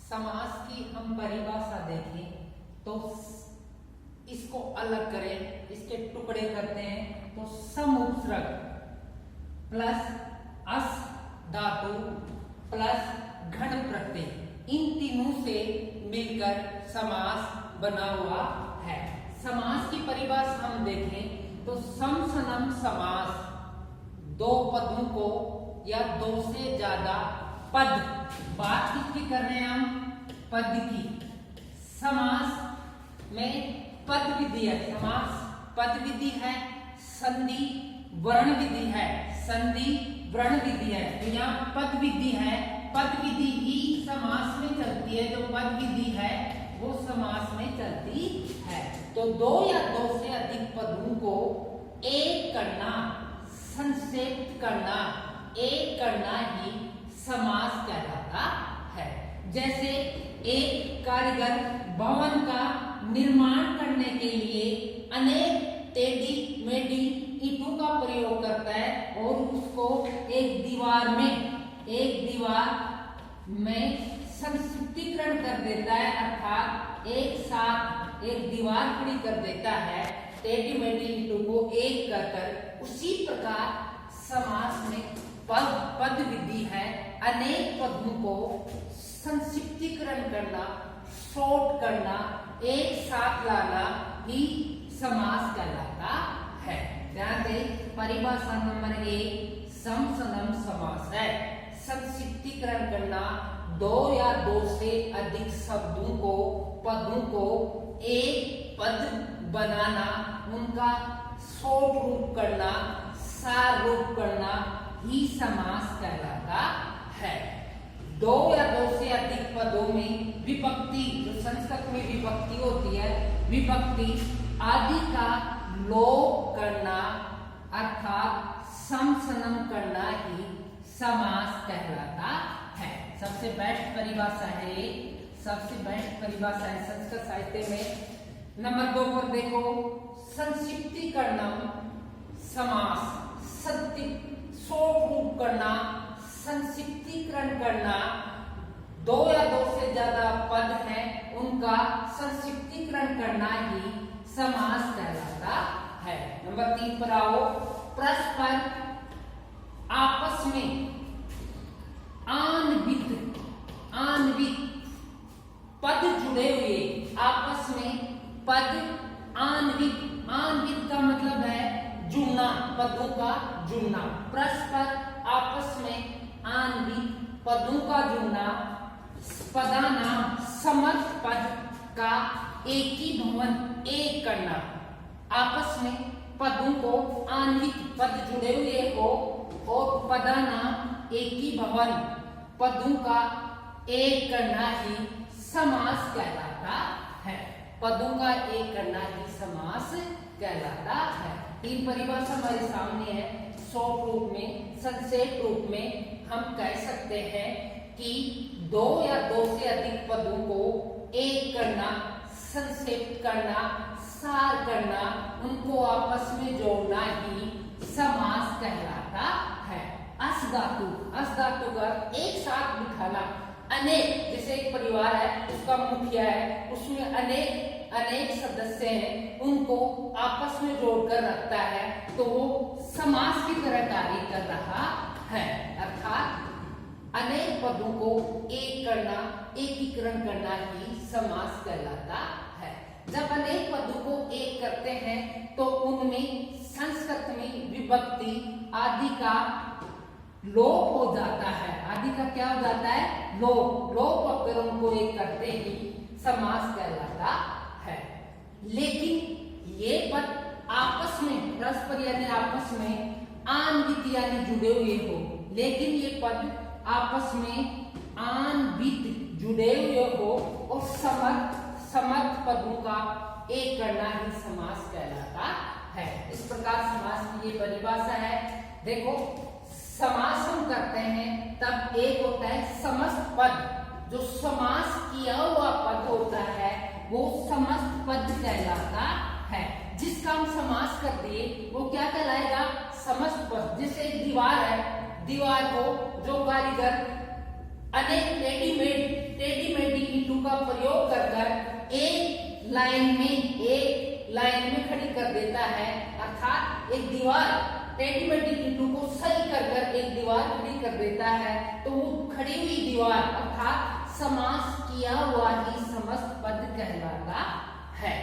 समास की हम परिभाषा देखें तो इसको अलग करें, इसके टुकड़े करते हैं तो सम उपसर्ग प्लस अस धातु प्लस घन प्रत्यय, इन तीनों से मिलकर समास बना हुआ है। समास की परिभाषा हम देखें तो समसनम समास दो पदों को या दो से ज्यादा पद, बात किसकी कर रहे हैं हम, पद की। समास में पद विधि है, समास पद विधि है, संधि वर्ण विधि है, संधि वर्ण विधि है। तो यहाँ पद विधि है, पद विधि ही समास में चलती है, जो पद विधि है वो समास में चलती है। तो दो या दो से अधिक पदों को एक करना, संक्षेप करना, एक करना ही समास कहलाता है। जैसे एक कारीगर भवन का निर्माण करने के लिए अनेक टेढ़ी मेढ़ी ईंटों का प्रयोग करता है और उसको एक दीवार में संक्षिप्तीकरण कर देता है, अर्थात एक साथ एक दीवार खड़ी कर देता है टेढ़ी मेढ़ी ईंटों को एक कर। उसी प्रकार समास में पद विधि है, अनेक पदों को संक्षिप्तीकरण करना, शॉर्ट करना, एक साथ लाना ही समास कहलाता है। ध्यान दें, परिभाषा नंबर 1 समसनम समास है, संक्षिप्तीकरण करना, दो या दो से अधिक शब्दों को, पदों को एक पद बनाना, उनका शॉर्ट रूप करना, सार रूप करना ही समास कहलाता है। दो या दो से अधिक पदों में विभक्ति, जो संस्कृत में विभक्ति होती है, विभक्ति आदि का लोप करना अर्थात समसनम करना ही समास कहलाता है। सबसे बेस्ट परिभाषा है, सबसे बेस्ट परिभाषा है संस्कृत साहित्य में। नंबर 2 पर देखो, संक्षिप्तीकरणम समास, शॉर्ट रूप करना, संक्षिप्तीकरण करना, दो या दो से ज्यादा पद हैं उनका संक्षिप्तीकरण करना ही समास कहलाता है। नंबर 3 पर आओ, परस्पर आपस में आणविक पद जुड़े हुए, आपस में पद आणविक का मतलब है जुड़ना, पदों का जुड़ना, परस्पर आपस में आणविक पदों का जुड़ना, पदानाम समर्थ पद का एकीभवन, एक करना, आपस में पदों को आणविक पद जुड़े हुए हो और पदानाम एकीभवन, पदों का एक करना ही समास कहलाता है। पदों का एक करना ही समास कहलाता है। तीन परिभाषा हमारे सामने है। शॉर्ट रूप में, संक्षेप रूप में हम कह सकते हैं कि दो या दो से अधिक पदों को एक करना, संक्षेप करना, सार करना, उनको आपस में जोड़ना ही समास कहलाता है। अस धातु का एक साथ बिठाना, अनेक, जैसे एक परिवार है, उसका मुखिया है, उसमें अनेक सदस्य हैं, उनको आपस में जोड़कर रखता है, तो वो समास की तरह कार्य कर रहा है। अर्थात अनेक पदों को एक करना, एकीकरण करना ही समास कहलाता है। जब अनेक पदों को एक करते हैं तो उनमें संस्कृत में विभक्ति आदि का लोप हो जाता है। आदि का क्या हो जाता है? लोप अगर उनको एक करते ही समास कहलाता है। लेकिन ये पद आपस में परस्पर यानी आपस में आणविक यानी जुड़े हुए हो, लेकिन ये पद आपस में आणविक जुड़े हुए हो और समर्थ पदों का एक करना ही समास कहलाता है। इस प्रकार समास की ये परिभाषा है। देखो, समास हम करते हैं तब एक होता है समस्त पद, जो समास किया हुआ पद होता है वो समस्त पद कहलाता है। जिसका हम समास कर दिए वो क्या कहलाएगा? समस्त पद। जैसे एक दीवार है, दीवार को जो कारीगर अनेक टेढ़ी मेढ़ी एक लाइन में खड़ी कर देता है, अर्थात एक दीवार टेढ़ी मेढ़ी बिंदु को सही कर एक दीवार खड़ी कर देता है, तो वो खड़ी हुई दीवार अर्थात समास किया हुआ ही समस्त पद कहलाता है।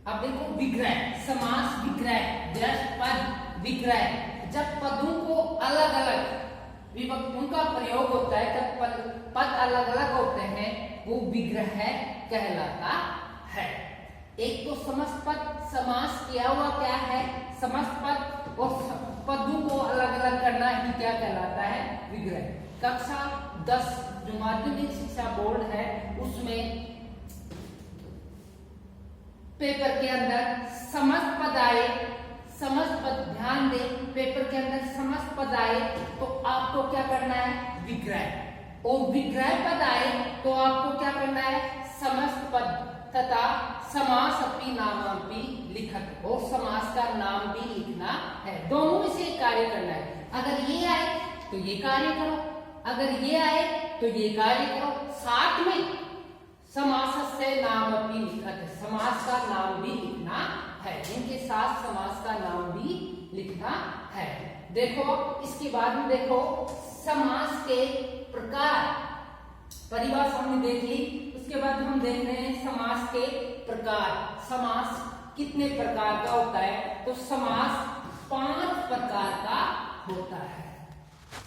अब देखो विग्रह, समास विग्रह, जस्ट पद विग्रह, जब पदों को अलग अलग विभक्तियों का प्रयोग होता है तब पद अलग अलग होते हैं, वो विग्रह कहलाता है। एक तो समस्त पद, समास किया हुआ क्या है, समस्त पद, और पदों को अलग अलग करना ही क्या कहलाता है, विग्रह। कक्षा 10 जो माध्यमिक शिक्षा बोर्ड है उसमें पेपर के अंदर समस्त पद आए, समस्त पद, ध्यान दे, पेपर के अंदर समस्त पद आए तो आपको क्या करना है, विग्रह, और विग्रह पद आए तो आपको क्या करना है, समस्त पद तथा समास अपनी नामापि लिखत, और समास का नाम भी लिखना है। दोनों में से कार्य करना है। अगर ये आए तो ये कार्य करो, अगर ये आए तो ये कार्य करो, साथ में समासस्य नामपि लिखत, समास का नाम भी लिखना है, इनके साथ समास का नाम भी लिखना है। देखो इसके बाद में देखो समास के प्रकार, परिभाषा हमने देख ली, उसके बाद हम देख रहे हैं समास के प्रकार। समास कितने प्रकार का होता है, तो समास 5 प्रकार का होता है।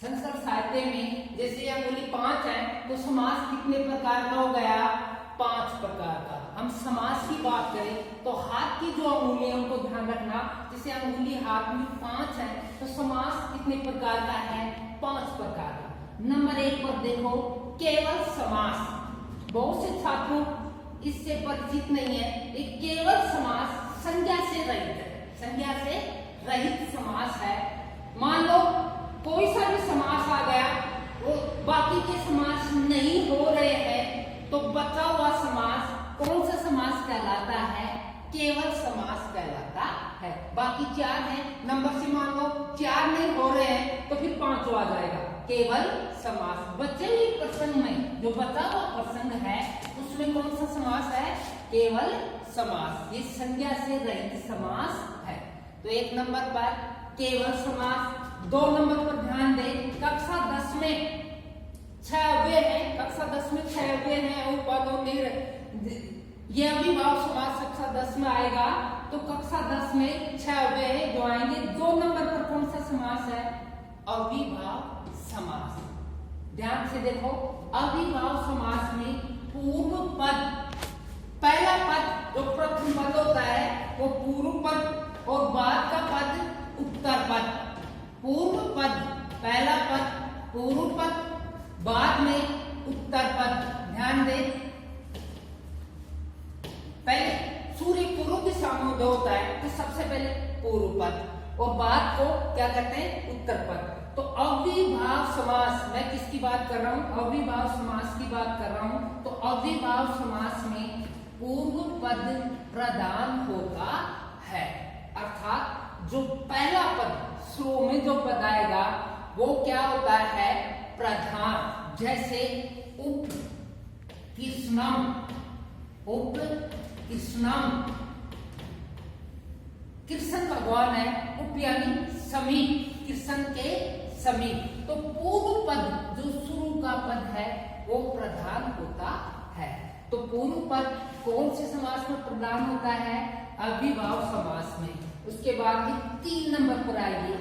संस्कृत साहित्य में जैसे अंगुली 5 है तो समास कितने प्रकार का हो गया, 5 प्रकार का। हम समास की बात करें तो हाथ की जो अंगुली है उनको ध्यान रखना, जैसे अंगुली हाथ में 5 है तो समास कितने प्रकार का है, 5 प्रकार का। नंबर 1 पर देखो केवल समास, बहुत से छात्रों इससे परिचित नहीं है। एक केवल समास संज्ञा से रहित है, संज्ञा से रहित समास है। मान लो कोई सा भी समास आ गया, वो बाकी के समास नहीं हो रहे हैं, तो बचा हुआ समास कौन सा समास कहलाता है, केवल समास कहलाता है। बाकी 4 हैं, नंबर से मान लो 4 नहीं हो रहे हैं तो फिर 5वां आ जाएगा, केवल समास। बचे हुए प्रसंग में जो बचा हुआ प्रसंग है उसमें कौन सा समास है, केवल समास, ये संज्ञा से रहित समास है। तो 1 नंबर पर केवल समास। 2 नंबर पर ध्यान दें, कक्षा 10 में 6 अव्यय हैं, कक्षा 10 में 6 अव्यय हैं और पद और ये अविभाव समास कक्षा 10 में आएगा, तो कक्षा 10 में 6 अव्यय हैं जो आएंगे। 2 नंबर पर कौन सा समास है, अविभाव समास। ध्यान से देखो, अविभाव समास में पूर्व पद, पहला पद जो प्रथम पद होता है वो पूर्व पद और बाद का पद उत्तर पद। पूर्व पद, पहला पद पूर्व पद, बाद में उत्तर पद। ध्यान दे, पहले सूर्य पूर्व दिशा में उदय होता है तो सबसे पहले पूर्व पद और बाद को क्या कहते हैं, उत्तर पद। तो अविभाव समास, मैं किसकी बात कर रहा हूं, अविभाव समास की बात कर रहा हूं। तो अविभाव समास में पूर्व पद प्रधान होता है, अर्थात जो पहला पद शुरू में जो पद आएगा वो क्या होता है, प्रधान। जैसे उप कृष्णम, उप कृष्णम, कृष्ण भगवान है, उप यानी समीप, कृष्ण के समीप। तो पूर्व पद जो शुरू का पद है वो प्रधान होता है। तो पूर्व पद कौन से समास में प्रधान होता है, अविभाव समास में। उसके बाद 3 नंबर पर आइए।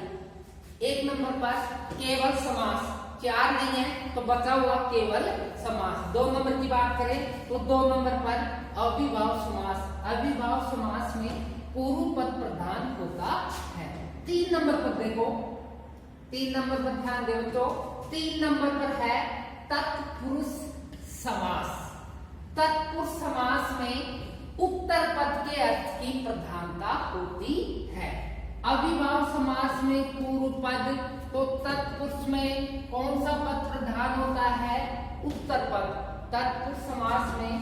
1 नंबर पर केवल समास, 4 नहीं है तो बचा हुआ केवल समास। 2 नंबर की बात करें तो 2 नंबर पर अविभाव समास। अविभाव समास में पूर्व पद प्रधान होता है। 3 नंबर पर देखो, 3 नंबर पर ध्यान दो तो 3 नंबर पर है तत्पुरुष समास। तत्पुरुष समास में उत्तर पद के अर्थ की प्रधानता होती है। अविभाव समास में पूर्व पद, तो तत्पुरुष में कौन सा पद प्रधान होता है, उत्तर पद। तत्पुरुष समास में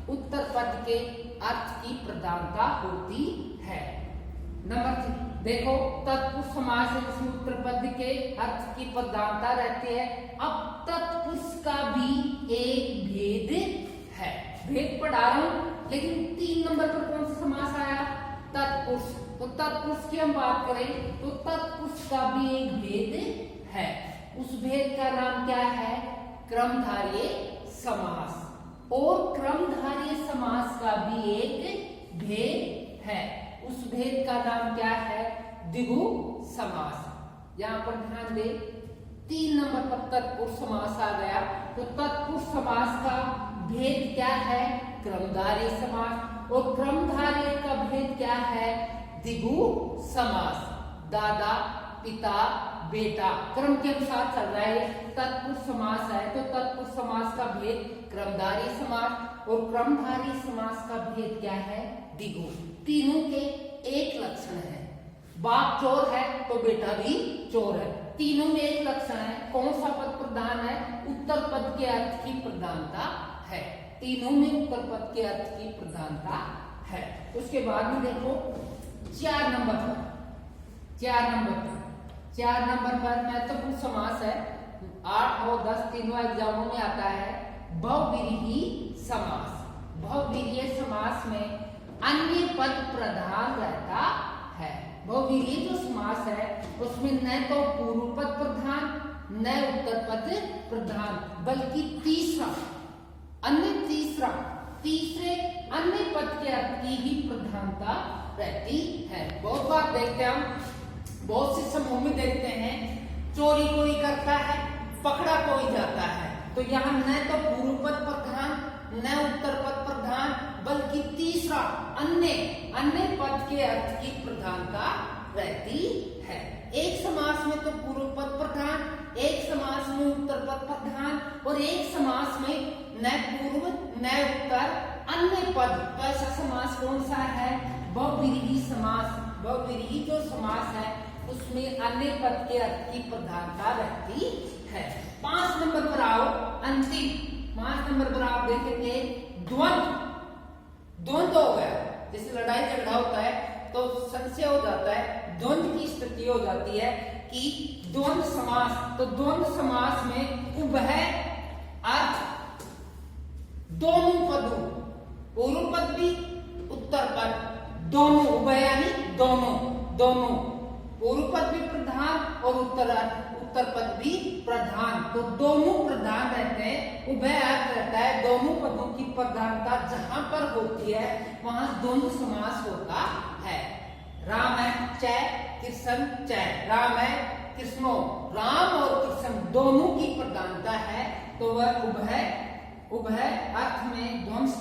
उत्तर पद के अर्थ की प्रधानता होती है। नंबर 3 देखो, तत्पुरुष समास है जिसमें उत्तर पद के अर्थ की प्रधानता रहती है। अब तत्पुरुष का भी एक भेद है, भेद पढ़ा रहा हूं लेकिन 3 नंबर पर कौन सा समास आया? तत्पुरुष। तो तत्पुरुष की हम बात करें तो तत्पुरुष का भी एक भेद है। उस भेद का नाम क्या है? क्रमधारय समास। और क्रमधारय समास का भी एक भेद है। उस भेद का नाम क्या है? द्विगु समास। यहां पर ध्यान दे, 3 नंबर पर तत्पुरुष समास आ गया। तो तत्पुरुष समास का भेद क्या है? क्रमधारय समास। और क्रमधारय का भेद क्या है? द्विगु समास। दादा, पिता, बेटा क्रम के अनुसार चल रहा है। तत्पुरुष समास है तो तत्पुरुष समास का भेद क्रमधारय समास। और क्रमधारय समास का भेद क्या है? द्विगु। तीनों के एक लक्षण है। बाप चोर है तो बेटा भी चोर है। तीनों में एक लक्षण है। कौन सा पद प्रधान है? उत्तर पद के अर्थ की प्रधानता है। तीनों में उत्तर पद के अर्थ की प्रधानता है। उसके बाद में देखो 4 नंबर पर, 4 नंबर पर महत्वपूर्ण समास है। 8 और 10 तीनों एग्जामों में आता है। बहुव्रीहि समास। बहुव्रीहि समास में अन्य पद प्रधान रहता है। बहुव्रीहि जो समास है उसमें न तो पूर्व पद प्रधान न उत्तर पद प्रधान, बल्कि तीसरे अन्य पद के अर्थ की ही प्रधानता रहती है। बहुत बार देखते हैं हम, बहुत से समूह में देखते हैं चोरी कोई करता है, पकड़ा कोई जाता है। तो यहाँ न तो पूर्व पद प्रधान न उत्तर पद प्रधान, बल्कि तीसरा अन्य पद के अर्थ की प्रधानता रहती है। एक समास में तो पूर्व पद प्रधान, एक समास में उत्तर पद प्रधान और एक समास में न पूर्व न उत्तर अन्य पद। तो ऐसा समास कौन सा है? बहुव्रीहि समास। बहुव्रीहि जो समास है उसमें अन्य पद के अर्थ की प्रधानता रहती है। 5 नंबर पर आओ, अंतिम 5 नंबर पर आप देखेंगे द्वंद्व हो गया। जैसे लड़ाई झगड़ा होता है तो संशय हो जाता है, द्वंद्व की स्थिति हो जाती है कि द्वंद्व समास। तो द्वंद्व समास में उभय अर्थ दोनों पदों, पूर्व पद भी उत्तर पद दोनों, उभय यानी दोनों पूर्व पद भी प्रधान और उत्तर पद भी प्रधान। तो दोनों प्रधान रहते हैं। उभय अर्थ रहता है दोनों पदों की प्रधानता जहां पर होती है वहां द्वंद्व समास होता है। राम है चय, कृष्ण चय। राम है कृष्णो, राम और कृष्ण दोनों की प्रधानता है तो वह उभय अर्थ में द्वंद्व